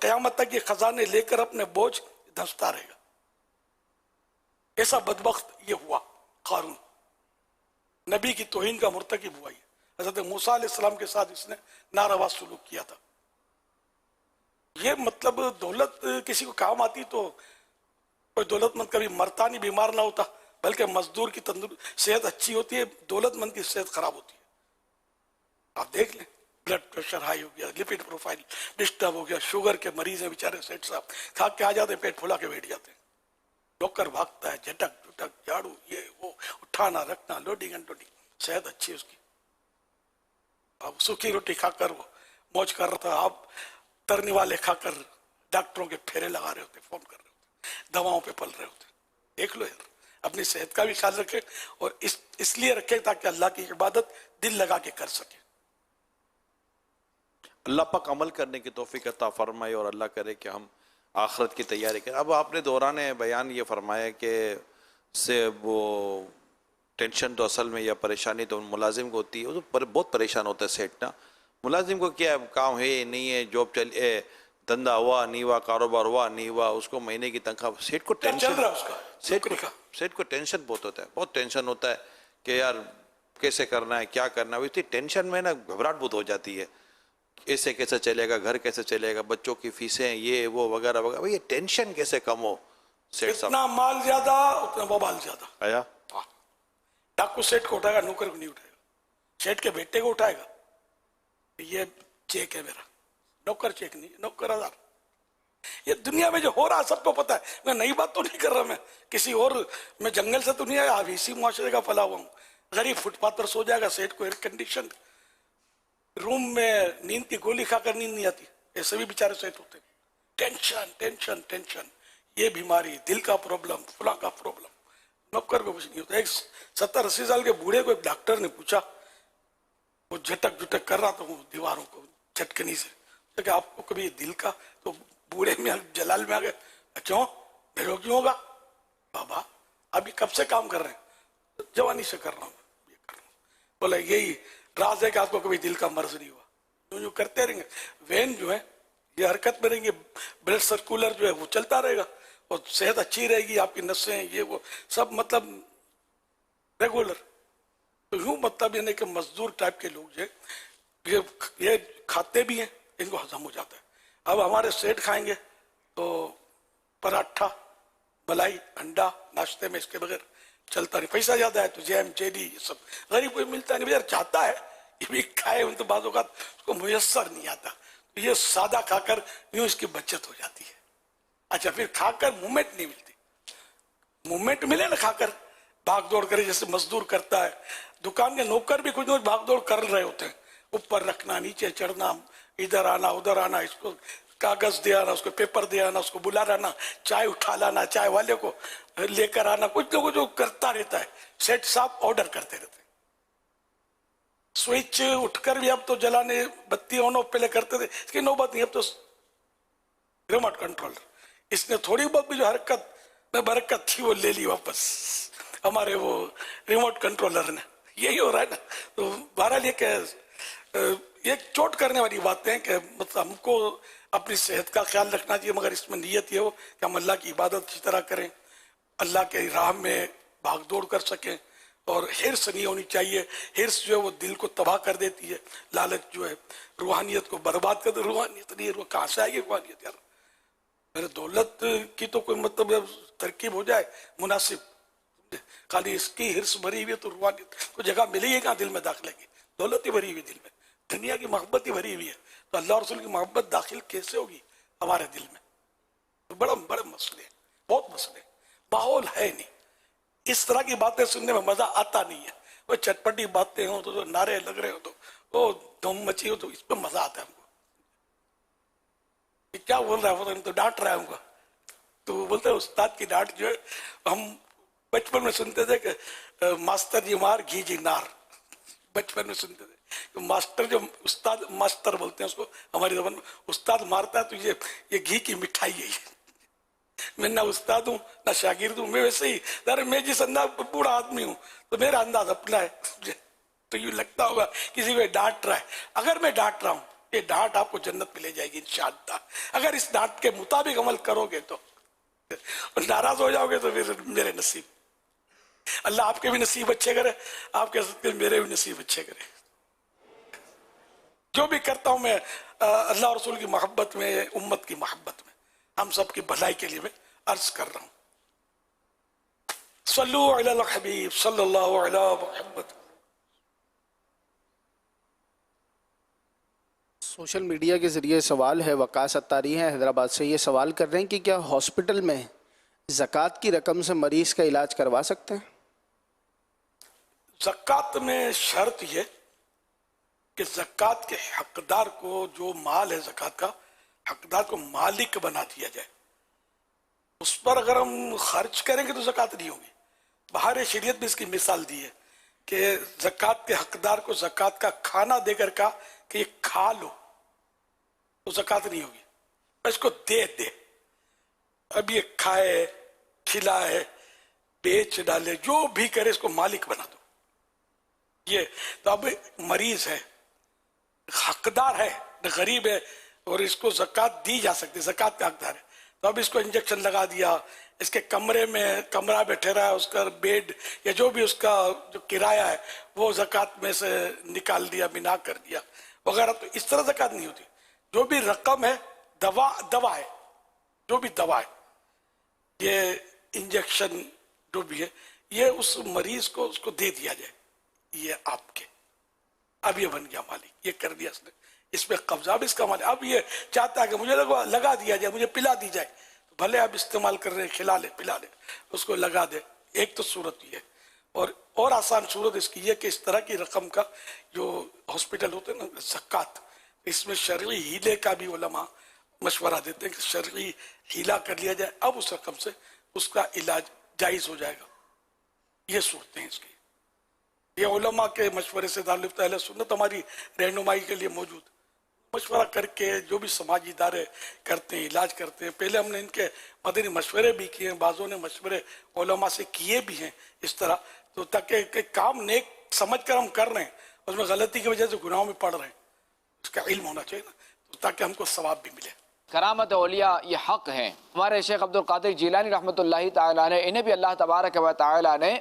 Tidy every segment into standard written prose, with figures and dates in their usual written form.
क़यामत तक ये खजाने लेकर अपने बोझ धंसता रहेगा। ऐसा बदबख्त ये हुआ कारून, नबी की तौहीन का मुर्तकिब हुआ। ये हजरत मूसा अलैहिस्सलाम के साथ इसने नारवा सुलूक किया था। ये मतलब दौलत किसी को काम आती तो कोई दौलतमंद कभी मरता नहीं, बीमार ना होता, बल्कि मजदूर की सेहत अच्छी होती है, दौलतमंद की सेहत खराब होती है। आप देख लें, ब्लड प्रेशर हाई हो गया, लिपिड प्रोफाइल डिस्टर्ब हो गया, शुगर के मरीज हैं बेचारे, सेठ साहब खा के आ जाते, पेट फुला के बैठ जाते हैं, डॉक्टर भागता है, झटक झुटक झाड़ू ये वो, उठाना रखना, लोडिंग अनलोडिंग, सेहत अच्छी है उसकी। अब सूखी रोटी खाकर वो मौज कर रहा था, आप तरने वाले खाकर डॉक्टरों के फेरे लगा रहे होते, फोन कर रहे होते, दवाओं पे पल रहे होते। देख लो यार, अपनी सेहत का भी ख्याल रखें, और इसलिए रखें ताकि अल्लाह की इबादत दिल लगा के कर सके। अल्लाह पाक अमल करने की तौफीक अता फरमाए और अल्लाह करे कि हम आखिरत की तैयारी करें। अब आपने दौरान बयान ये फरमाया कि से वो टेंशन तो असल में या परेशानी तो मुलाजिम को होती है, वो तो बहुत परेशान होता है सेठ ना। मुलाजिम को क्या काम है नहीं है, जॉब चले, धंधा हुआ नहीं हुआ, कारोबार हुआ नहीं हुआ, उसको महीने की तनख्वाह, सेठ को टेंशन, सेठ को टेंशन बहुत होता है, बहुत टेंशन होता है कि यार कैसे करना है, क्या करना है। इतनी टेंशन में ना घबराहट बहुत हो जाती है, ऐसे कैसे चलेगा, घर कैसे चलेगा, बच्चों की फीसें ये वो वगैरह वगैरह। ये टेंशन कैसे कम हो सेठ साहब? जितना माल ज्यादा उतना बवाल ज्यादा। आया डाकू सेठ को उठाएगा, नौकर को नहीं उठाएगा, सेठ के बेटे को उठाएगा, ये चेक है मेरा, नौकर चेक नहीं, नौकर आधार। ये दुनिया में जो हो रहा है सबको पता है। मैं नई बात तो नहीं कर रहा, मैं किसी और, मैं जंगल से तो नहीं आया, इसी मुआशरे का फैला हुआ हूँ। गरीब फुटपाथ पर सो जाएगा, सेठ को एयर कंडीशन रूम में नींद की गोली खाकर नींद नहीं आती, ऐसे भी बेचारे सेठ होते हैं। टेंशन टेंशन टेंशन, ये बीमारी, दिल का प्रॉब्लम, फुला का प्रॉब्लम, नौकर को कुछ नहीं होता। एक 70-80 साल के बूढ़े को एक डॉक्टर ने पूछा, वो झटक झुटक कर रहा था वो दीवारों को झटकनी से, तो क्या आपको कभी दिल का, तो बूढ़े में जलाल में आ गए, क्यों मेरे क्यों होगा बाबा, अभी कब से काम कर रहे हैं? जवानी से कर रहा हूँ, ये कर रहा हूँ। बोला यही राज है कि आपको कभी दिल का मर्ज नहीं हुआ। जो करते रहेंगे, वेन जो है ये हरकत में रहेंगे, ब्लड सर्कुलर जो है वो चलता रहेगा, और सेहत अच्छी रहेगी, आपकी नसें ये वो सब मतलब रेगुलर। तो यूं मतलब यानी कि मजदूर टाइप के लोग जो ये खाते भी हैं, इनको हजम हो जाता है। अब हमारे सेठ खाएंगे तो पराठा, मलाई, अंडा नाश्ते में, इसके बगैर चलता नहीं। पैसा ज्यादा है तो जैम, जेली, ये सब गरीब को मिलता नहीं, यार चाहता है ये भी खाए, उन तो बातों का उसको मुयस्सर नहीं आता, तो ये सादा खाकर यूं इसकी बचत हो जाती है। अच्छा, फिर खाकर मूवमेंट नहीं मिलती, मूवमेंट मिले ना खाकर, भाग दौड़ करे जैसे मजदूर करता है। दुकान के नौकर भी कुछ ना कुछ भाग दौड़ कर रहे होते हैं, ऊपर रखना, नीचे चढ़ना, इधर आना उधर आना, इसको कागज दे आना, उसको पेपर दे आना, उसको बुला लाना, चाय उठा लाना, चाय वाले को लेकर आना, कुछ ना कुछ जो करता रहता है। सेठ साहब ऑर्डर करते रहते हैं। स्विच उठकर भी अब तो जलाने, बत्ती ऑन ऑफ पहले करते थे, इसकी नौबत नहीं, अब तो रिमोट कंट्रोल। इसने थोड़ी बहुत भी जो हरकत में बरकत थी वो ले ली वापस हमारे वो रिमोट कंट्रोलर ने। यही हो रहा है ना। तो बहरहाल ये चोट करने वाली बातें हैं कि मतलब हमको अपनी सेहत का ख्याल रखना चाहिए, मगर इसमें नीयत ये हो कि हम अल्लाह की इबादत अच्छी तरह करें, अल्लाह के राह में भाग दौड़ कर सकें, और हिर्स नहीं होनी चाहिए। हिर्स जो है वो दिल को तबाह कर देती है, लालच जो है रूहानियत को बर्बाद कर दे। रूहानियत नहीं है, कहाँ से आएगी रूहानियत यार? मेरे दौलत की तो कोई मतलब तरकीब हो जाए मुनासिब, खाली इसकी हिर्स भरी हुई है तो रूहानियत को जगह मिलेगी कहाँ दिल में दाखिले की? दौलत ही भरी हुई दिल में, दुनिया की मोहब्बत ही भरी हुई है, तो अल्लाह रसूल की मोहब्बत दाखिल कैसे होगी हमारे दिल में? तो बड़े मसले, बहुत मसले, माहौल है नहीं। इस तरह की बातें सुनने में मजा आता नहीं है। वो चटपटी बातें हो तो, नारे लग रहे हो तो, वो धूम मची हो तो, इस पर मजा आता है हमको। क्या बोल रहा है तो डांट रहा है हमको, तो बोलते हैं उस्ताद की डांट जो है, हम बचपन में सुनते थे कि मास्टर जी मार घी जी नार, बचपन में सुनते थे। तो मास्टर जो उस्ताद, मास्टर बोलते हैं उसको हमारी जबान में, उस्ताद मारता है तो ये घी की मिठाई है। मैं ना उस्ताद हूँ ना शागिर्द हूँ, मैं वैसे ही, अरे मैं जिस अंदाज बूढ़ा आदमी हूँ तो मेरा अंदाज अपना है। तो यूं लगता होगा किसी को डांट रहा है। अगर मैं डांट रहा हूँ ये डांट आपको जन्नत में ले जाएगी इंशाअल्लाह। अगर इस डांट के मुताबिक अमल करोगे तो, और नाराज हो जाओगे तो फिर मेरे नसीब। अल्लाह आपके भी नसीब अच्छे करे, आपके साथ मेरे भी नसीब अच्छे करे। जो भी करता हूं मैं अल्लाह रसूल की मोहब्बत में, उम्मत की मोहब्बत में, हम सब की भलाई के लिए मैं अर्ज कर रहा हूं। सल्लु अला हबीब सल्लल्लाहु अला मुहम्मद। सोशल मीडिया के ज़रिए सवाल है, वकास अत्तारी हैं हैदराबाद से। ये सवाल कर रहे हैं कि क्या हॉस्पिटल में ज़कात की रकम से मरीज़ का इलाज करवा सकते हैं? ज़कात में शर्त ये कि ज़कात के हकदार को, जो माल है ज़कात का, हकदार को मालिक बना दिया जाए। उस पर अगर हम खर्च करेंगे तो ज़कात नहीं होगी। बाहर शरीयत में इसकी मिसाल दी है कि ज़कात के हकदार को ज़कात का खाना देकर का कि ये खा लो तो ज़कात नहीं होगी, इसको दे दे। अब ये खाए, खिलाए, बेच डाले, जो भी करे, इसको मालिक बना दो। ये तो अब मरीज है, हकदार है, गरीब है, और इसको ज़कात दी जा सकती है, ज़कात का हकदार है। तो अब इसको इंजेक्शन लगा दिया, इसके कमरे में कमरा बैठे रहा, उसका बेड या जो भी उसका जो किराया है वो ज़कात में से निकाल दिया, बिना कर दिया वगैरह, तो इस तरह ज़कात नहीं होती। जो भी रकम है, दवा है, जो भी दवा है, ये इंजेक्शन जो भी है, ये उस मरीज को उसको दे दिया जाए, ये आपके। अब ये बन गया मालिक, ये कर दिया इसने, इसमें कब्जा भी इसका मालिक। अब ये चाहता है कि मुझे लगा दिया जाए, मुझे पिला दी जाए, तो भले आप इस्तेमाल कर रहे हैं, खिला ले, पिला ले, उसको लगा दे। एक तो सूरत ये, और आसान सूरत इसकी ये कि इस तरह की रकम का जो हॉस्पिटल होते हैं ना, ज़कात, इसमें शरई हीले का भी उलमा मशवरा देते हैं कि शरई हीला कर लिया जाए, अब उस रकम से उसका इलाज जायज़ हो जाएगा। ये सूरतें हैं इसकी। ये उलमा के मशवरे से दारुल अहले सुन्नत हमारी रहनुमाई के लिए मौजूद, मशवरा करके जो भी समाजी इदारे करते हैं, इलाज करते हैं। पहले हमने इनके मदनी मशवरे भी किए हैं, बाज़ों ने मशवरे उलमा से किए भी हैं इस तरह, तो ताकि काम नेक समझ कर हम कर रहे हैं, उसमें गलती की वजह से गुनाहों में पड़ रहे हैं, उसका इल्म होना चाहिए ना, तो ताकि हमको सवाब भी मिले। करामत औलिया ये हक़ है। हमारे शेख अब्दुल कादिर जिलानी रहमतुल्लाहि ताला अलैह, इन्हें भी अल्लाह तबारक व तआला ने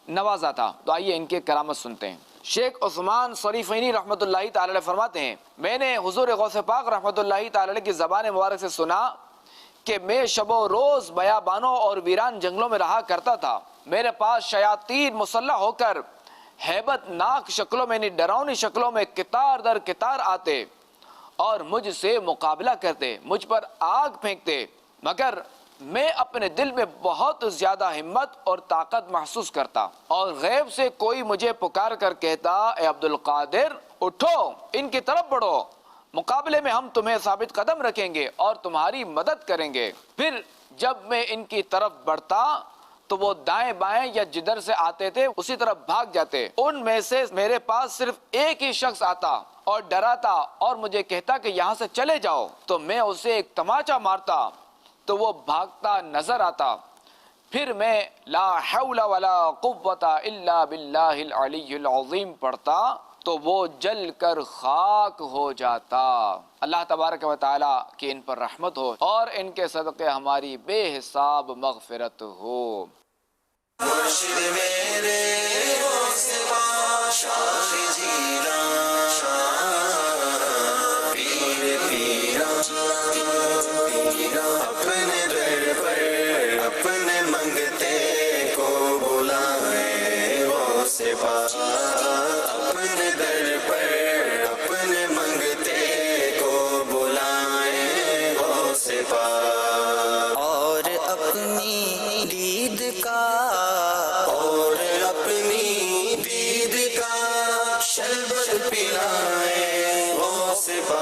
नवाजा था। तो आइए इनके करामत सुनते हैं। शेख उस्मान शरीफैनी रहमतुल्लाहि ताला अलैह फरमाते हैं, मैंने हुजूर गौसे पाक रहमतुल्लाहि ताला अलैह की ज़बान मुबारक से सुना कि मैं शबो रोज़ बयाबानों और वीरान जंगलों में रहा करता था। मेरे पास शयातीन मुसल्लह होकर हैबतनाक शक्लों में, डरावनी शक्लों में कितार दर कितार आते और मुझसे मुकाबला करते, मुझ पर आग फेंकते, मगर मैं अपने दिल में बहुत ज्यादा हिम्मत और ताकत महसूस करता और गैब से कोई मुझे पुकार कर कहता, ए अब्दुल कादिर उठो, इनकी तरफ बढ़ो, मुकाबले में हम तुम्हें साबित कदम रखेंगे और तुम्हारी मदद करेंगे। फिर जब मैं इनकी तरफ बढ़ता तो वो दाएं बाएं या जिधर से आते थे उसी तरफ भाग जाते। उनमें से मेरे पास सिर्फ एक ही शख्स आता और डराता और मुझे कहता कि यहाँ से चले जाओ, तो मैं उसे एक तमाचा मारता तो वो भागता नजर आता। फिर मैं ला हौला वला कुव्वता इल्ला बिल्लाहिल अलिय्युल अज़ीम पढ़ता तो वो जल कर खाक हो जाता। अल्लाह तबारक व तआला की इन पर रहमत हो और इनके सदक़े हमारी बेहिसाब मग़फ़िरत हो। अपने मंगते को बुलाए वो सिपा, अपने दर पर अपने मंगते को बुलाए वो सिपा, और अपनी दीद का शरबत पिलाए वो सिपा।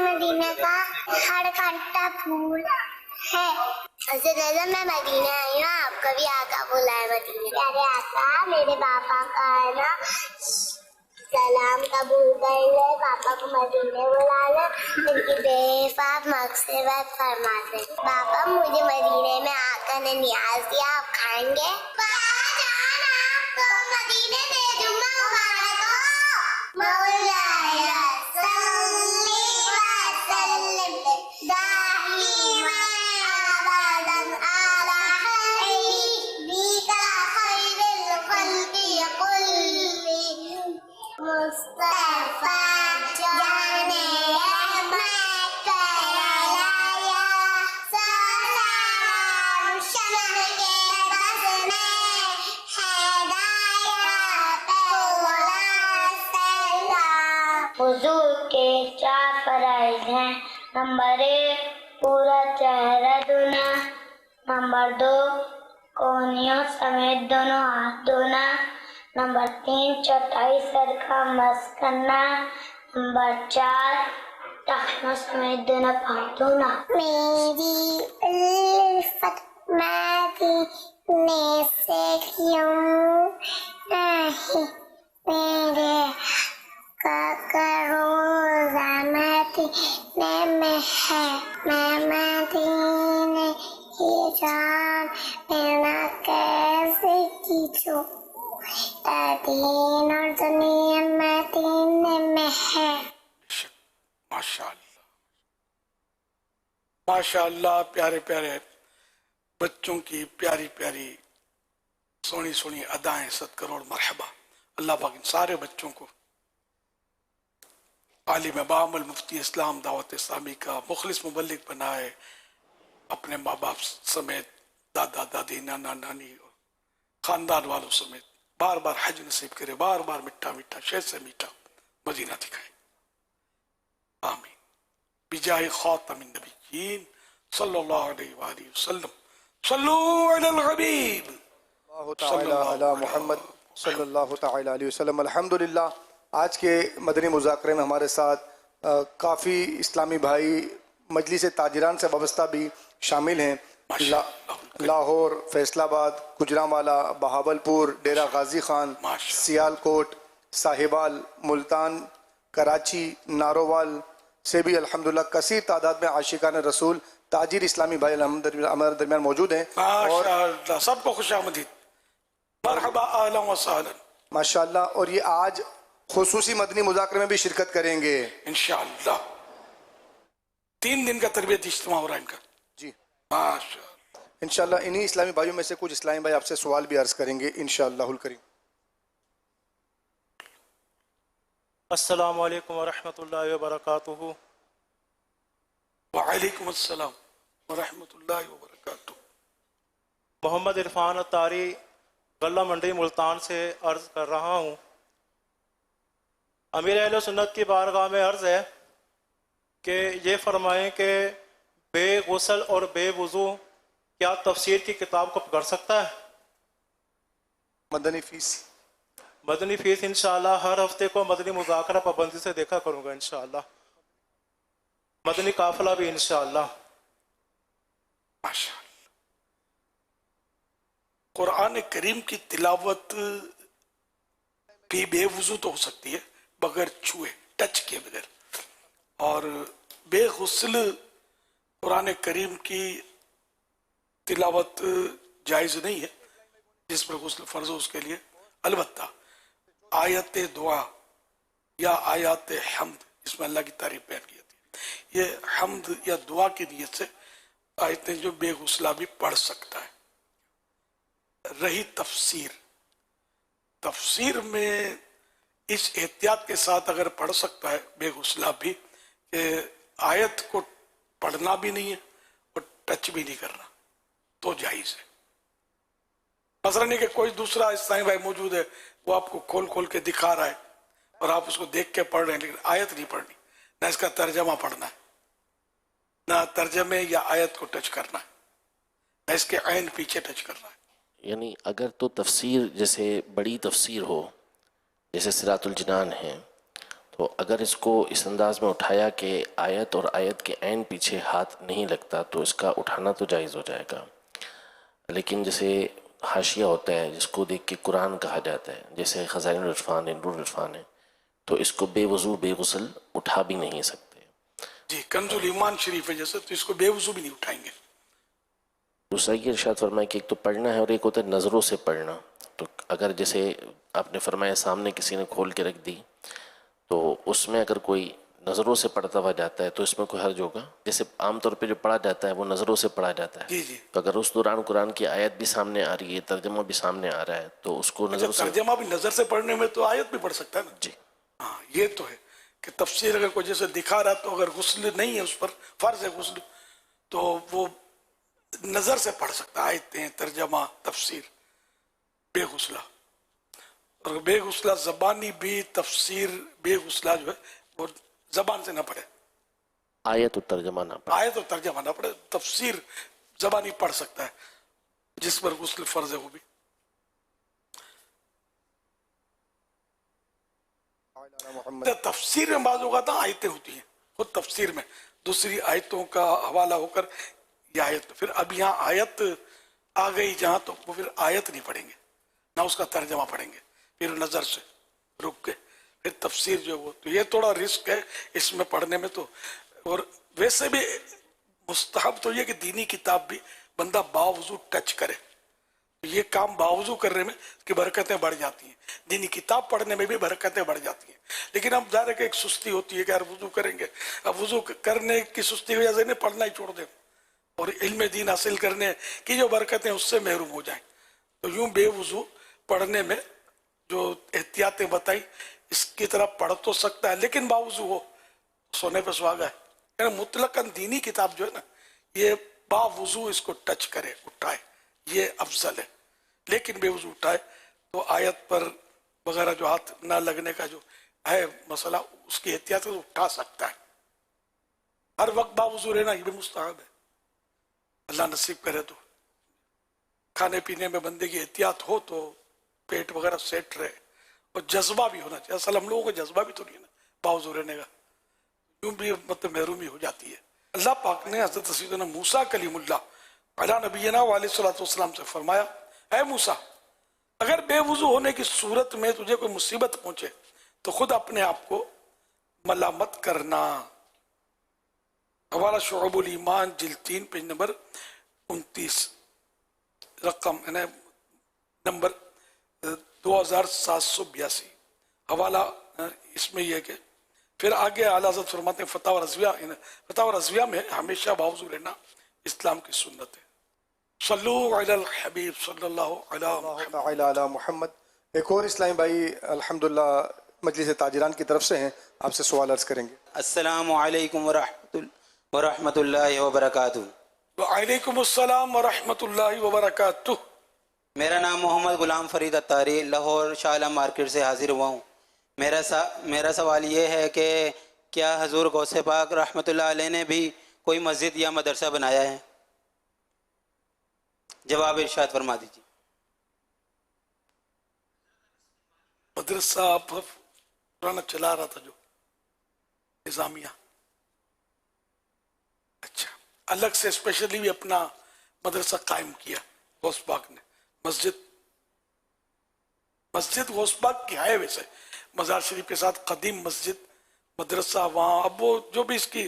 मदीना का खड़खड़ता फूल है। हज़रत आज़म मैं मदीना आई हूँ, आपका भी आका बोला है मदीना। प्यारे आका, मेरे पापा का है ना सलाम कबूल कर ले, पापा को मदीने बुला ले, उनकी बेफाक मक़फ़िरत फरमा दे। पापा मुझे मदीने में आका ने नियाज दिया, आप खाएंगे? आपको मदीने में जुम्मा मुबारक हो। मौलाया सल्ली व सल्लिम दाइमन अबदन अला हबीबिका खैरिल खल्क़ि कुल्लिहिम मुस्तफ़ा जाने रहमत अलाया सलाम शमअ के बज़ में हदाया पौला सलाम। हुजूर के 4 फ़राइज़ हैं। नंबर 1 पूरा चेहरा धोना, नंबर 2 कोहनियों समेत दोनों हाथ धोना, नंबर 3 चौथाई सर का मस करना, नंबर 4 टखनों समेत दोनों पाँव धोना। मेरी उल्फत मदीने से क्यों नहीं, मेरे रोज़ा मदीने में है। मैं मदीने की जान बिना कैसे जीऊं, दीन और दुनिया मदीने में है। माशाअल्लाह, माशाअल्लाह। प्यारे प्यारे बच्चों की प्यारी प्यारी सोनी सोनी अदाएं, 7 करोड़ मरहबा। अल्लाह पाक इन सारे बच्चों को आलिम बामल मुफ्ती इस्लाम दावत इस्लामी का मुखलिस मुबल्लिग बनाए, अपने माँ बाप समेत, दादा दादी, नाना नानी और खानदान वालों समेत बार बार हज नसीब करे, बार बार मिठा मिठा शहद से मीठा मदीना दिखाए। आमीन। बिजाए खातमिन नबिय्यीन सल्लल्लाहु अलैहि वसल्लम। सल्लू अलल हबीब अला मुहम्मद सल्लल्लाहु तआला अलैहि वसल्लम। अल्हम्दुलिल्लाह, आज के मदनी मुज़ाकरे में हमारे साथ काफ़ी इस्लामी भाई मजलिस ताजिरान से वाबस्ता भी शामिल हैं। लाहौर, फैसलाबाद, गुजरांवाला, बहावलपुर, डेरा गाजी खान, सियालकोट, साहिबाल, मुल्तान, कराची, नारोवाल से भी अल्हम्दुलिल्लाह कसीर तादाद में आशिकान रसूल ताजिर इस्लामी भाई हमारे दरमियान मौजूद हैं। और सबको खुशामदीद, मरहबा, अहलन व सहलन। माशाअल्लाह। और ये आज खुसूसी मदनी मुज़ाकरे में भी शिरकत करेंगे इंशाअल्लाह। 3 दिन का तरबियत इज्तिमा हो रहा है इनका जी, माशाअल्लाह। इंशाअल्लाह। इन्हीं इस्लामी भाइयों में से कुछ इस्लामी भाई आपसे सवाल भी अर्ज करेंगे इंशाअल्लाहुल करीम। अस्सलामु अलैकुम व रहमतुल्लाहि व बरकातुहू। वालेकुम अस्सलाम व रहमतुल्लाहि व बरकातुहू। मोहम्मद इरफान अत्तारी, गल्ला मंडी मुल्तान से अर्ज कर रहा हूँ। अमीर अहले सुन्नत की बारगाह में अर्ज है कि ये फरमाएं कि बेगुसल और बेवुज़ू क्या तफसीर की किताब को पढ़ सकता है? मदनी फीस मदनी फीस इंशाअल्लाह हर हफ्ते को मदनी मुज़ाकरा पाबंदी से देखा करूँगा इंशाअल्लाह। मदनी काफिला भी इंशाअल्लाह। माशाअल्लाह। कुरान करीम की तिलावत भी बेवुजू तो हो सकती है, बगैर छुए, टच किए बगैर। और बेगुस्ल कुरान करीम की तिलावत जायज़ नहीं है। जिस पर गुस्ल फर्ज हो उसके लिए अलबत्ता आयत दुआ या आयत हम्द, इसमें अल्लाह की तारीफ बयान की जाती है। ये हम्द या दुआ की नीयत से आयतें जो बेगुसला भी पढ़ सकता है। रही तफसीर, तफसीर में इस एहतियात के साथ अगर पढ़ सकता है बेगुसला भी कि आयत को पढ़ना भी नहीं है और टच भी नहीं करना। तो जायज है। मसला नहीं कि कोई दूसरा इस्लामी भाई मौजूद है, वो आपको खोल खोल के दिखा रहा है और आप उसको देख के पढ़ रहे हैं, लेकिन आयत नहीं पढ़नी, ना इसका तर्जमा पढ़ना है, ना तर्जमे या आयत को टच करना है, ना इसके ऐन पीछे टच करना है। यानी अगर तो तफसीर जैसे बड़ी तफसीर हो, जैसे सिरातुल जिनान है, तो अगर इसको इस अंदाज में उठाया कि आयत और आयत के ऐन पीछे हाथ नहीं लगता तो इसका उठाना तो जायज़ हो जाएगा। लेकिन जैसे हाशिया होता है जिसको देख के कुरान कहा जाता है, जैसे ख़ज़ाइनुल इरफ़ान है, नूरुल इरफ़ान है, तो इसको बेवज़ू बेगुसल उठा भी नहीं सकते। जी, कंजुल ईमान शरीफ है जैसे, तो इसको बेवजू भी नहीं उठाएंगे। दूसरा ये इरशाद फरमाया कि एक तो पढ़ना है और एक होता है नज़रों से पढ़ना। तो अगर जैसे आपने फरमाया सामने किसी ने खोल के रख दी, तो उसमें अगर कोई नज़रों से पढ़ता हुआ जाता है तो इसमें कोई हर्ज होगा? जैसे आमतौर पे जो पढ़ा जाता है वो नज़रों से पढ़ा जाता है, जी जी। तो अगर उस दौरान कुरान की आयत भी सामने आ रही है, तर्जमा भी सामने आ रहा है, तो उसको नज़रों से तर्जमा भी नजर से पढ़ने में तो आयत भी पढ़ सकता है ना। जी हाँ, ये तो है कि तफसीर अगर कोई जैसे दिखा रहा, तो अगर गुस्ल नहीं है उस पर, फर्ज है गुस्ल, तो वो नजर से पढ़ सकता है आयतें, तर्जमा, तफसीर बेगुसला। और बेगुसला जबानी भी तफसीर बेगुसला जो है वो जबान से ना पढ़े, आयत और तर्जमा ना पढ़े। आयत और तर्जमा ना पढ़े, तफसीर जबानी पढ़ सकता है जिस पर गुस्ल फर्ज है वो भी। तफसीर में बाज़ औक़ात आयतें होती हैं, खुद तफसीर में दूसरी आयतों का हवाला होकर यह आयत, फिर अब यहाँ आयत आ गई जहाँ, तो वो फिर आयत नहीं पढ़ेंगे, ना उसका तर्जमा पढ़ेंगे, फिर नज़र से रुक के फिर तफसीर जो है वो, तो ये थोड़ा रिस्क है इसमें पढ़ने में। तो और वैसे भी मुस्तहब तो ये कि दीनी किताब भी बंदा बावजू टच करे, ये काम बावजू करने में कि बरकतें बढ़ जाती हैं, दीनी किताब पढ़ने में भी बरकतें बढ़ जाती हैं। लेकिन हम जा रहे कि एक सुस्ती होती है कि यार वुजू करेंगे, अब वुजू करने की सुस्ती की वजह से नहीं पढ़ना ही छोड़ दें और इल्म दीन हासिल करने की जो बरकतें उससे महरूम हो जाएं। तो यूं बेवुजू पढ़ने में जो एहतियातें बताई, इसकी तरफ पढ़ तो सकता है, लेकिन बावजू हो सोने पे सुहागा है। यानी मुतलकन दीनी किताब जो है ना, ये बावजू इसको टच करे, उठाए, ये अफजल है। लेकिन बेवजू उठाए तो आयत पर वगैरह जो हाथ ना लगने का जो है मसला, उसकी एहतियात तो उठा सकता है। हर वक्त बावजू रहना ये भी मुस्तहब है, अल्लाह नसीब करे तो। खाने पीने में बंदे की एहतियात हो तो पेट वगैरह सेट रहे, और जज्बा भी होना चाहिए। असल हम लोगों को जज्बा भी तो नहीं है ना बावजू रहने का, यूं भी मतलब महरूमी हो जाती है। अल्लाह पाक ने हज़रत सैयदना मूसा कलीमुल्लाह अला नबीना वालेसलाम से फरमाया, ऐ मूसा, अगर बेवुजू होने की सूरत में तुझे कोई मुसीबत पहुंचे तो खुद अपने आप को मलामत करना। हवाला शुअबुल ईमान जिल्द 3 पेज नंबर 29, रकम नंबर 2782। हवाला इसमें यह कि फिर आगे आला हज़रत फरमाते हैं फतावा रज़विया में हमेशा बावजू रहना इस्लाम की सुन्नत है। सल्लु अलल हबीब सल्लल्लाहु अला मुहम्मद। एक और इस्लामी भाई अल्हम्दुलिल्लाह मजलिस ताजिरान की तरफ से हैं, आपसे सवाल अर्ज करेंगे। अस्सलामु अलैकुम व रहमतुल्लाहि व बरकातुहू। वालेकुम अस्सलाम व रहमतुल्लाहि व बरकातुहू। मेरा नाम मोहम्मद गुलाम फरीद अत्तारी लाहौर शाहला मार्केट से हाजिर हुआ हूँ। मेरा सवाल ये है कि क्या हजूर गौसे पाक रहमतुल्लाह अलैह ने भी कोई मस्जिद या मदरसा बनाया है? जवाब इरशाद फरमा दीजिए। मदरसा पुराना चला रहा था जो निजामिया, अच्छा अलग से स्पेशली भी अपना मदरसा कायम किया गौस पाक ने। मस्जिद गौस पाक की है वैसे, मजार शरीफ के साथ कदीम मस्जिद मदरसा वहाँ, अब वो जो भी इसकी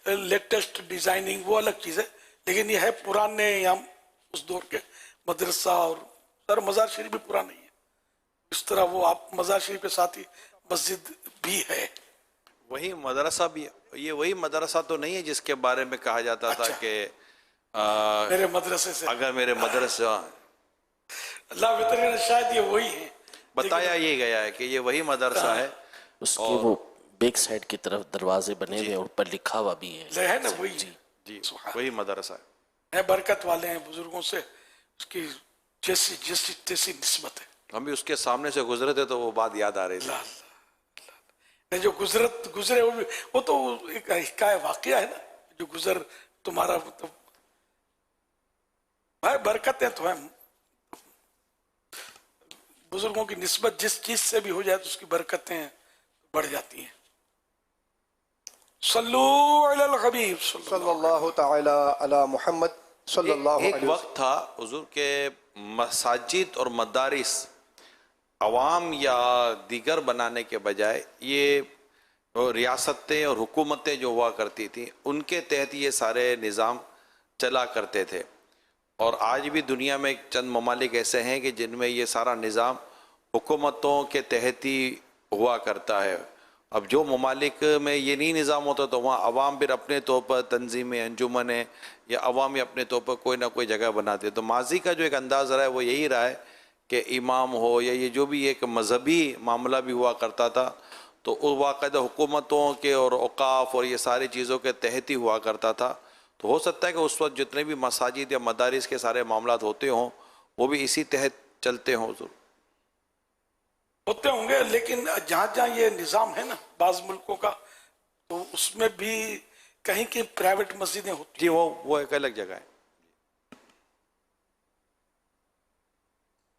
लेटेस्ट डिजाइनिंग वो अलग चीज़ है, लेकिन ये है पुराने यहाँ उस दौर के मदरसा। और सर मजार शरीफ भी पुराना ही है, इस तरह वो आप मजार शरीफ के साथ ही मस्जिद भी है। वही मदरसा भी, ये वही मदरसा तो नहीं है जिसके बारे में कहा जाता था कि मेरे मदरसे से, अगर मेरे मदरसा, अल्लाह बेहतर करे शायद ये वही है। बताया ये गया है कि ये वही मदरसा है। उसके वो बैक साइड की तरफ दरवाजे बने हुए और ऊपर लिखा हुआ भी है ना, वही जी वही मदरसा है। है, बरकत वाले हैं, बुजुर्गों से उसकी जैसी जैसी तैसी निस्बत है। हम भी उसके सामने से गुजरे थे तो वो बात याद आ रही थी। नहीं, जो गुजरे वो तो एक हिकाया वाकया है ना, जो गुजर तुम्हारा मतलब भाई बरकतें तो हैं, बुजुर्गों की निस्बत जिस चीज से भी हो जाए तो उसकी बरकतें बढ़ जाती हैं। सल्लू अलल हबीब सल्लल्लाहु ताला अला मुहम्मद सल्लल्लाहु एक अलैहि वक्त था हुजूर के मसाजिद और मदारिस अवाम या दीगर बनाने के बजाय ये रियासतें और हुकूमतें जो हुआ करती थी उनके तहत ये सारे निज़ाम चला करते थे। और आज भी दुनिया में चंद ममालिक ऐसे हैं कि जिनमें ये सारा निज़ाम हुकूमतों के तहत ही हुआ करता है। अब जो ममालिक में ये नहीं निज़ाम होता तो वहाँ अवाम फिर अपने तौर पर तंजीमें, अंजुमनें या अवाम ही अपने तौर पर कोई ना कोई जगह बनाते। तो माजी का जो एक अंदाज़ रहा है वो यही रहा है कि इमाम हो या ये जो भी एक मजहबी मामला भी हुआ करता था तो वो बाकायदा हुकूमतों के और औकाफ और ये सारी चीज़ों के तहत ही हुआ करता था। तो हो सकता है कि उस वक्त जितने भी मसाजिद या मदारिस के सारे मामलात होते हों वो भी इसी तहत चलते हों, होते होंगे। लेकिन जहाँ जहाँ ये निज़ाम है ना बाज़ मुल्कों का, तो उसमें भी कहीं की प्राइवेट मस्जिदें होती जी, वो एक अलग जगह है।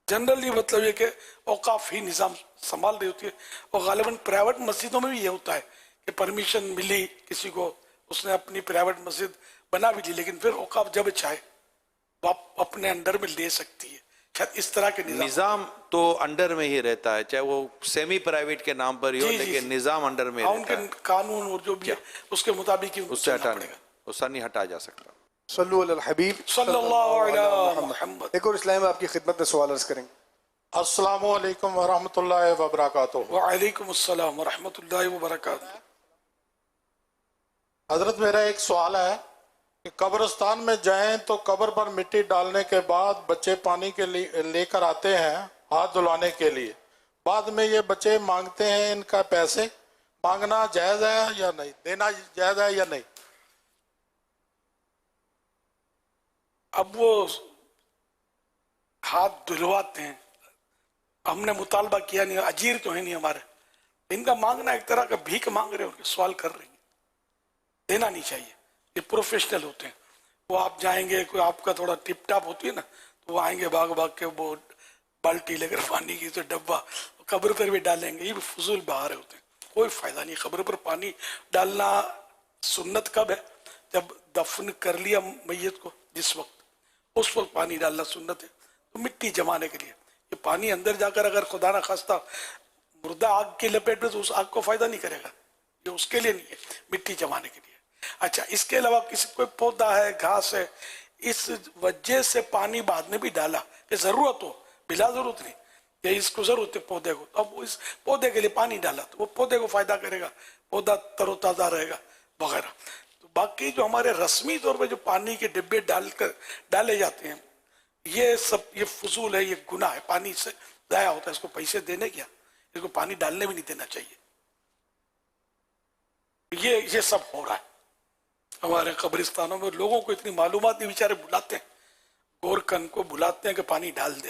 जनरली मतलब ये कि औकाफ ही निज़ाम संभाल रही होती है। और गालिबन प्राइवेट मस्जिदों में भी ये होता है कि परमिशन मिली किसी को, उसने अपनी प्राइवेट मस्जिद बना भी ली, लेकिन फिर औकाफ जब चाहे वो अपने अंडर में ले सकती है। शायद इस तरह के निज़ाम तो अंडर में ही रहता है, चाहे वो सेमी प्राइवेट के नाम पर ही हो, लेकिन निज़ाम अंडर में उनके कानून और जो भी है उसके मुताबिक ही उससे उससे नहीं हटा जा सकता। सल्लु अलल हबीब सल्लल्लाहु अलैहि मुहम्मद। एक और इस्लाम में आपकी खिदमत में सवाल अर्ज करेंगे। अस्सलामु अलैकुम व रहमतुल्लाहि व बरकातुहू। व अलैकुम अस्सलाम व रहमतुल्लाहि व बरकातुहू। हजरत मेरा एक सवाल है कि कब्रिस्तान में जाएं तो कब्र पर मिट्टी डालने के बाद बच्चे पानी के लिए लेकर आते हैं हाथ धुलाने के लिए, बाद में ये बच्चे मांगते हैं इनका पैसे, मांगना जायज है या नहीं, देना जायज है या नहीं? अब वो हाथ धुलवाते हैं, हमने मुतालबा किया नहीं, अजीर तो है नहीं हमारे, इनका मांगना एक तरह का भीख मांग रहे हो, सवाल कर रहे हैं, देना नहीं चाहिए। ये प्रोफेशनल होते हैं, वो आप जाएंगे, कोई आपका थोड़ा टिप टाप होती है ना, तो वो आएंगे भाग भाग के वो बाल्टी लेकर पानी की तो डब्बा कब्र पर भी डालेंगे, ये भी फजूल बहारे होते हैं, कोई फायदा नहीं। कब्र पर पानी डालना सुन्नत कब है? जब दफन कर लिया मैयत को, जिस वक्त उस वक्त पानी डालना सुन्नत है। तो मिट्टी जमाने के लिए ये पानी अंदर जाकर अगर खुदा ना खास्ता मुर्दा आग की लपेट में तो उस आग को फायदा नहीं करेगा, ये उसके लिए नहीं है, मिट्टी जमाने के लिए। अच्छा, इसके अलावा किसी कोई पौधा है, घास है, इस वजह से पानी बाद में भी डाला कि जरूरत हो, बिला जरूरत नहीं, या इसको जरूरत है पौधे को, अब इस पौधे के लिए पानी डाला तो वो पौधे को फायदा करेगा, पौधा तरोताजा रहेगा वगैरह। तो बाकी जो हमारे रस्मी तौर पे जो पानी के डिब्बे डाले जाते हैं, ये सब ये फजूल है, ये गुनाह है, पानी से जाया होता है, इसको पैसे देने क्या, इसको पानी डालने भी नहीं देना चाहिए। ये सब हो रहा है हमारे कब्रिस्तानों में। लोगों को इतनी मालूमात नहीं, बेचारे बुलाते हैं, गोरकन को बुलाते हैं कि पानी डाल दे,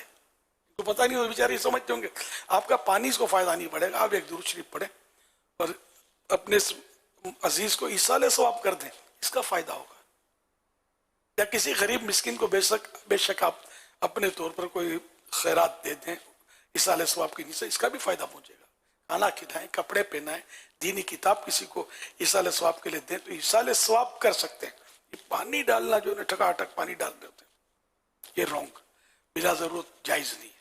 तो पता नहीं, वो बेचारे समझते होंगे आपका पानी इसको फायदा नहीं पड़ेगा, आप एक दुरूद शरीफ पढ़े और अपने अजीज को ईसाले सवाब कर दें, इसका फायदा होगा। या किसी गरीब मिस्किन को बेशक आप अपने तौर पर कोई खैरात दे दें ईसाले सवाब की नीचे, इसका भी फायदा पहुंचेगा। खाना खिलाएं, कपड़े पहनाएं, दीनी किताब किसी को ईसाले सवाब के लिए दें तो ईसाले सवाब कर सकते हैं। ये पानी डालना जो है ठकाठक पानी डाल रहे होते हैं, ये रॉन्ग, बिला जरूरत जायज नहीं है।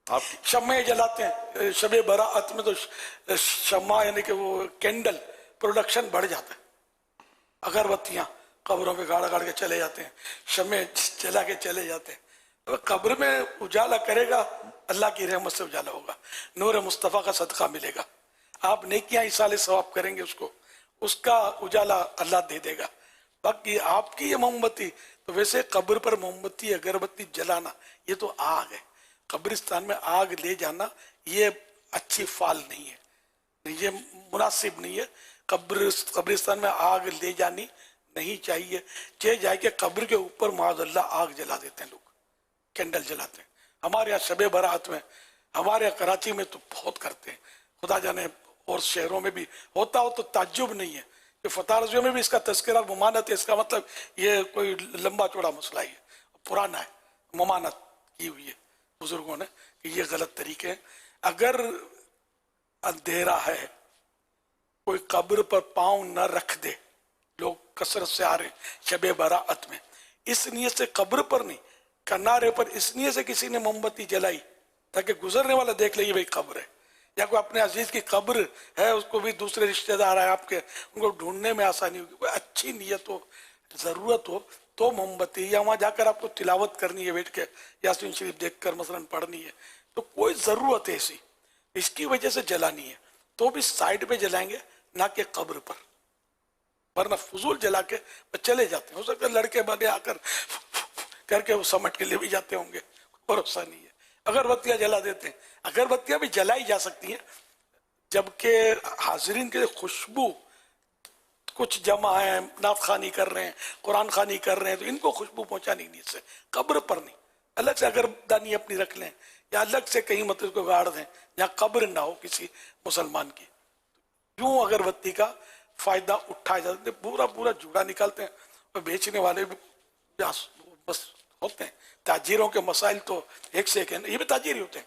आप शम्मे जलाते हैं, शबे बराअत में तो शम्मा यानी कि वो कैंडल प्रोडक्शन बढ़ जाता है, अगरबत्तियां कब्रों में गाड़ गाड़ के चले जाते हैं, शम्मे जला के चले जाते हैं। तो कब्र में उजाला करेगा, अल्लाह की रहमत से उजाला होगा, नूर मुस्तफ़ा का सदका मिलेगा। आप नेकियां इसाले सवाब करेंगे उसको, उसका उजाला अल्लाह दे देगा। बाकी आपकी ये मोमबत्ती, तो वैसे कब्र पर मोमबत्ती अगरबत्ती जलाना ये तो आग है, कब्रिस्तान में आग ले जाना ये अच्छी फाल नहीं है, ये मुनासिब नहीं है। कब्रिस्तान में आग ले जानी नहीं चाहिए। चे जाके कब्र के ऊपर माज़अल्लाह आग जला देते हैं लोग, कैंडल जलाते हैं। हमारे यहाँ शबे बारात में, हमारे यहाँ कराची में तो बहुत करते हैं, खुदा जाने और शहरों में भी होता हो तो ताज्जुब नहीं है। ये फतह रज़ियों में भी इसका तज़किरा मुमानत है, इसका मतलब ये कोई लंबा चौड़ा मसला ही है, पुराना है, मुमानत की हुई है बुजुर्गों ने कि ये गलत तरीके हैं। अगर अंधेरा है, कोई कब्र पर पाँव न रख दे, लोग कसरत से आ रहे शबे बारात में, इस नियत से कब्र पर नहीं, किनारे पर इस नियत से किसी ने मोमबत्ती जलाई ताकि गुजरने वाला देख ले ये भाई कब्र है, या कोई अपने अजीज की कब्र है, उसको भी दूसरे रिश्तेदार है आपके, उनको ढूंढने में आसानी होगी। कोई अच्छी नियत हो, जरूरत हो तो मोमबत्ती, या वहां जाकर आपको तिलावत करनी है बैठ के, यासीन शरीफ देखकर मसलन पढ़नी है, तो कोई जरूरत है ऐसी, इसकी वजह से जलानी है तो भी साइड पे जलाएंगे, ना कि कब्र पर, वरना फजूल जला के चले जाते हैं। हो सकता है लड़के बने आकर करके वो समट के लिए भी जाते होंगे, भरोसा नहीं है। अगरबत्तियां जला देते हैं, अगरबत्तियां भी जलाई जा सकती हैं, जबकि हाजिरीन के लिए खुशबू, कुछ जमा है, नात खानी कर रहे हैं, कुरान खानी कर रहे हैं, तो इनको खुशबू पहुंचानी नहीं, इससे कब्र पर नहीं, अलग से अगरदानी अपनी रख लें या अलग से कहीं मतलब को गाड़ दें जहाँ कब्र ना हो किसी मुसलमान की। यूं अगरबत्ती का फायदा उठाया जाता है, पूरा पूरा जूड़ा निकालते हैं और बेचने वाले भी बस होते हैं। ताजीरों के मसाइल तो एक से एक है, ये भी ताजीर ही होते हैं।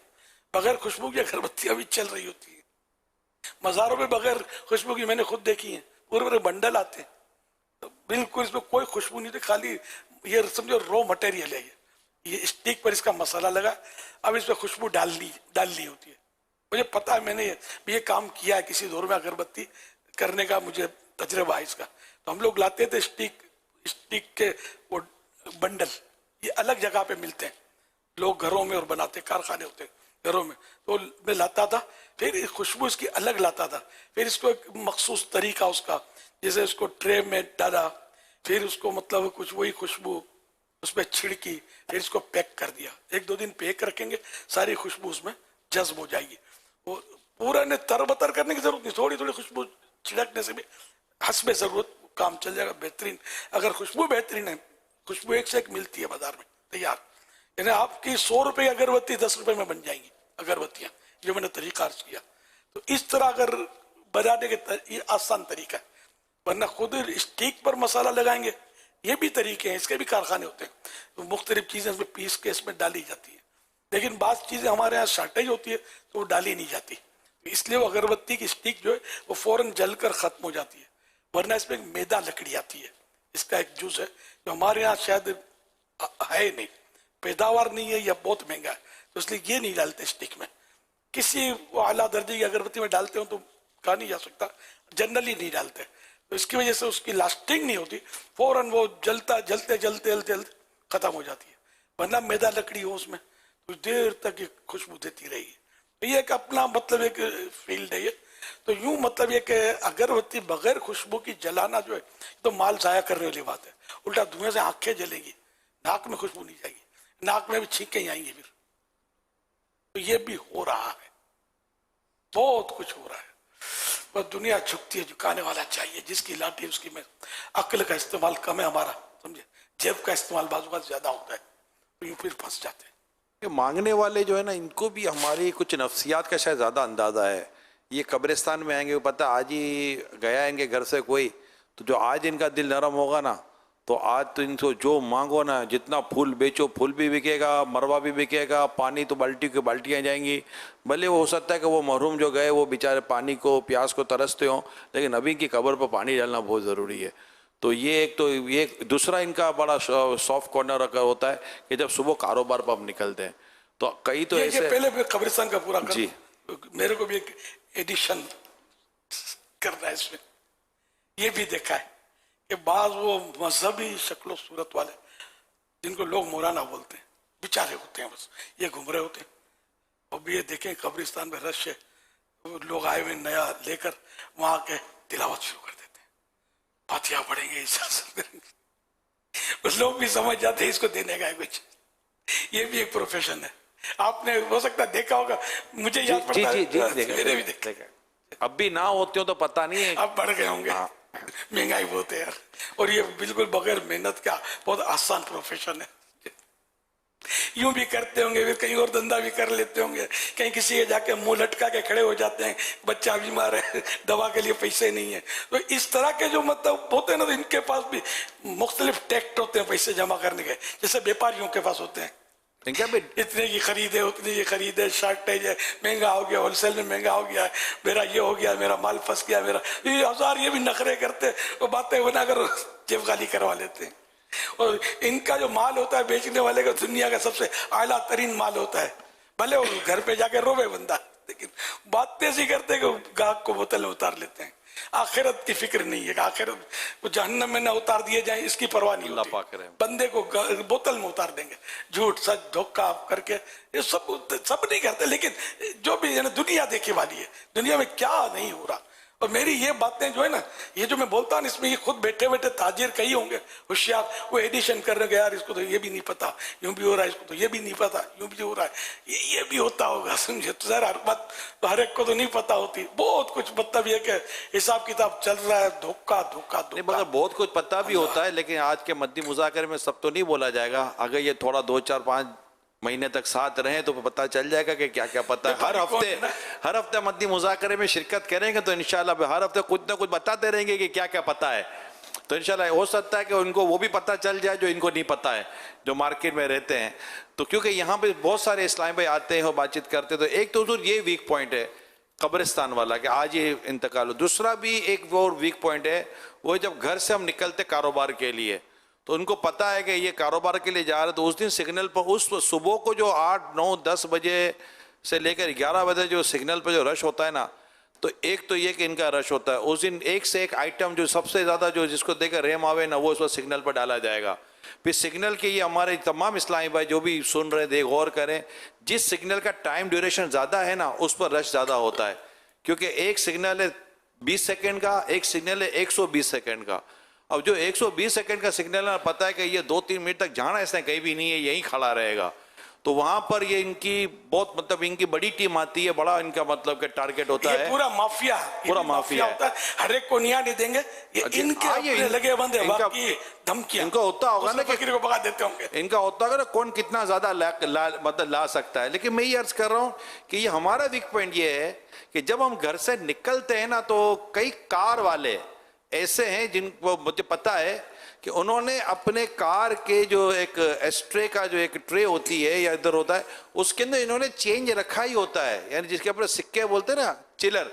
बगैर खुशबू की अगरबत्तियां भी चल रही होती है, मज़ारों में बगैर खुशबू की मैंने खुद देखी है, पूरे पूरे बंडल आते हैं, तो बिल्कुल इसमें कोई खुशबू नहीं थी, खाली ये समझो रॉ मटेरियल है, ये स्टिक पर इसका मसाला लगा, अब इसमें खुशबू डालनी होती है। मुझे पता है, मैंने ये काम किया है किसी दौर में, अगरबत्ती करने का मुझे तजर्बा है इसका। तो हम लोग लाते थे स्टिक के वो बंडल, ये अलग जगह पे मिलते हैं, लोग घरों में और बनाते, कारखाने होते हैं घरों में, तो मैं लाता था, फिर खुशबू इसकी अलग लाता था, फिर इसको एक मखसूस तरीका उसका, जैसे उसको ट्रे में डाला, फिर उसको मतलब कुछ वही खुशबू उसमें छिड़की, फिर इसको पैक कर दिया। 1-2 दिन पैक रखेंगे, सारी खुशबू उसमें जज्ब हो जाएगी। वो पूरा ने तरबतर करने की जरूरत नहीं, थोड़ी थोड़ी खुशबू छिड़कने से भी हस्बे जरूरत काम चल जाएगा बेहतरीन। अगर खुशबू बेहतरीन है, खुशबू एक से एक मिलती है बाजार में तैयार, यानी आपकी 100 रुपए की अगरबत्ती 10 रुपए में बन जाएंगी अगरबत्तियां, जो मैंने तरीका अर्ज किया। तो इस तरह अगर बनाने के ये आसान तरीका है, वरना खुद स्टिक पर मसाला लगाएंगे, ये भी तरीके हैं, इसके भी कारखाने होते हैं, तो मुख्तलिफ चीजें इसमें पीस के इसमें डाली जाती है, लेकिन बात चीजें हमारे यहाँ शॉर्टेज होती है तो वो डाली नहीं जाती, इसलिए वो अगरबत्ती की स्टिक जो है वो फौरन जलकर खत्म हो जाती है। वरना इसमें एक मैदा लकड़ी आती है, इसका एक जूस है जो हमारे यहाँ शायद है नहीं, पैदावार नहीं है या बहुत महंगा है, तो इसलिए ये नहीं डालते स्टिक में। किसी आला दर्जे की अगरबत्ती में डालते हो तो कहा नहीं जा सकता, जनरली नहीं डालते, तो इसकी वजह से उसकी लास्टिंग नहीं होती, फौरन वो जलते खत्म हो जाती है। वरना मैदा लकड़ी हो उसमें कुछ देर तक ये खुशबू देती रहेगी। तो ये एक अपना मतलब एक फील्ड है ये। तो यूं मतलब ये कि अगरबत्ती बगैर खुशबू की जलाना जो है तो माल जाया करने वाली बात है, उल्टा धुएं से आंखें जलेंगी, नाक में खुशबू नहीं जाएगी, नाक में भी छींकें ही आएंगी फिर। तो ये भी हो रहा है, बहुत कुछ हो रहा है, बस दुनिया झुकती है, झुकाने वाला चाहिए, जिसकी लाठी उसकी में। अक्ल का इस्तेमाल कम है हमारा, समझे, जेब का इस्तेमाल बाजू का ज्यादा होता है, तो यूं फिर फंस जाते हैं। ये मांगने वाले जो है ना, इनको भी हमारी कुछ नफ्सियात का शायद ज़्यादा अंदाज़ा है। ये कब्रिस्तान में आएंगे, पता आज ही गया इनके घर से कोई, तो जो आज इनका दिल नरम होगा ना, तो आज तो इनको जो मांगो ना, जितना फूल बेचो फूल भी बिकेगा, मरवा भी बिकेगा, पानी तो बाल्टी की बाल्टियाँ जाएंगी। भले वो हो सकता है कि वो महरूम जो गए वो बेचारे पानी को प्यास को तरसते हों, लेकिन अभी की कब्र पर पानी डालना बहुत ज़रूरी है। तो ये एक, तो ये दूसरा इनका बड़ा सॉफ्ट कॉर्नर होता है कि जब सुबह कारोबार पर हम निकलते हैं तो कई तो ऐसे पहले कब्रिस्तान का पूरा जी, मेरे को भी एक एडिशन करना है इसमें। ये भी देखा है कि बाज वो मजहबी शक्लो सूरत वाले जिनको लोग मौलाना बोलते हैं, बेचारे होते हैं, बस ये घूम रहे होते हैं, अब ये देखें कब्रिस्तान में रश है, लोग आए हुए नया लेकर वहां के तिलावत शुरू कर देते हैं, फातिहा पढ़ेंगे, इजाजत करेंगे, लोग भी समझ जाते हैं इसको देने का है कुछ। ये भी एक प्रोफेशन है, आपने हो सकता है देखा होगा, मुझे याद पड़ता है, मेरे भी देखा, अब भी ना होते हो तो पता नहीं है, अब बढ़ गए होंगे। महंगाई बहुत है यार, और ये बिल्कुल बगैर मेहनत का बहुत आसान प्रोफेशन है। यूं भी करते होंगे, फिर कहीं और धंधा भी कर लेते होंगे, कहीं किसी के जाके मुंह लटका के खड़े हो जाते हैं, बच्चा बीमार है, दवा के लिए पैसे नहीं है। तो इस तरह के जो मतलब होते हैं ना, तो इनके पास भी मुख्तलिफ टैक्ट होते हैं पैसे जमा करने के, जैसे व्यापारियों के पास होते हैं। इनका भी इतने की खरीद है, उतने की खरीद है, शॉर्टेज है, महंगा हो गया, होलसेल में महंगा हो गया, मेरा ये हो गया, मेरा माल फंस गया, मेरा ये हजार, ये भी नखरे करते, वो बातें बनाकर जेब खाली करवा लेते हैं। और इनका जो माल होता है बेचने वाले का दुनिया का सबसे आला तरीन माल होता है। भले वो घर पे जाके रोवे बंदा, लेकिन बातें ऐसी करते कि गाहक को बोतल में उतार लेते हैं। आखिरत की फिक्र नहीं है, आखिरत को जहन्नम में ना उतार दिए जाए इसकी परवाह नहीं होती। बंदे को बोतल में उतार देंगे, झूठ सच धोखा करके, ये सब नहीं करते। लेकिन जो भी दुनिया देखने वाली है, दुनिया में क्या नहीं हो रहा। और मेरी ये बातें जो है ना, ये जो मैं बोलता हूँ इसमें, ये खुद बैठे बैठे ताजिर कई होंगे होशियार, वो एडिशन कर रहे यार इसको तो ये भी नहीं पता, यूं भी हो रहा है, इसको तो ये भी नहीं पता, यूं भी हो रहा है, ये भी होता होगा, समझे। तो जरा हर बात तो हर एक को तो नहीं पता होती, बहुत कुछ मतलब ये कि हिसाब किताब चल रहा है, धोखा धोखा धोखा। मगर बहुत कुछ पता भी होता है, लेकिन आज के मद्दी मुज़ाकरे में सब तो नहीं बोला जाएगा। अगर ये थोड़ा 2, 4, 5 महीने तक साथ रहे तो पता चल जाएगा कि क्या क्या पता है। हर हफ्ते मद्दी मुज़ाकरे में शिरकत करेंगे तो इंशाल्लाह हर हफ्ते कुछ ना कुछ बताते रहेंगे कि क्या क्या पता है। तो इंशाल्लाह हो सकता है कि उनको वो भी पता चल जाए जो इनको नहीं पता है, जो मार्केट में रहते हैं। तो क्योंकि यहाँ पे बहुत सारे इस्लामी भाई आते हैं और बातचीत करते हैं, तो एक तो हुजूर ये वीक पॉइंट है कब्रिस्तान वाला कि आज ये इंतकाल हो। दूसरा भी एक और वीक पॉइंट है, वो जब घर से हम निकलते कारोबार के लिए, तो उनको पता है कि ये कारोबार के लिए जा रहे, तो उस दिन सिग्नल पर उस सुबह को जो 8, 9, 10 बजे से लेकर 11 बजे जो सिग्नल पर जो रश होता है ना, तो एक तो ये कि इनका रश होता है उस दिन, एक से एक आइटम जो सबसे ज़्यादा जो जिसको देकर रेम आवे ना, वो उस वक्त सिग्नल पर डाला जाएगा। फिर सिग्नल के ये हमारे तमाम इस्लामी भाई जो भी सुन रहे थे गौर करें, जिस सिग्नल का टाइम ड्यूरेशन ज़्यादा है ना, उस पर रश ज़्यादा होता है। क्योंकि एक सिग्नल है 20 सेकेंड का, एक सिग्नल है 120 सेकेंड का। अब जो 120 सेकंड का सिग्नल है, पता है कि ये 2-3 मिनट तक जाना इसने कहीं भी नहीं है, यहीं खड़ा रहेगा। तो वहां पर ये इनकी बहुत मतलब इनकी बड़ी टीम आती है, बड़ा इनका मतलब के टारगेट होता है। पूरा माफिया, पूरा माफिया होता है, हर एक को न्याय नहीं देंगे, ये इनके अपने लगे बंदे बाकी धमकियां। इनका होता होगा ना कि बकरी को भगा देते होंगे, इनका होता होगा ना कौन कितना ज्यादा मतलब ला सकता है। लेकिन मैं ये अर्ज कर रहा हूँ कि ये हमारा वीक पॉइंट ये है कि जब हम घर से निकलते हैं ना, तो कई कार वाले ऐसे हैं जिनको मुझे पता है कि उन्होंने अपने कार के जो एक एस्ट्रे का जो एक ट्रे होती है या इधर होता है, उसके अंदर इन्होंने चेंज रखा ही होता है, यानी जिसके ऊपर सिक्के बोलते हैं ना, चिलर,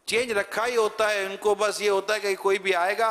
चेंज रखा ही होता है। इनको बस ये होता है कि कोई भी आएगा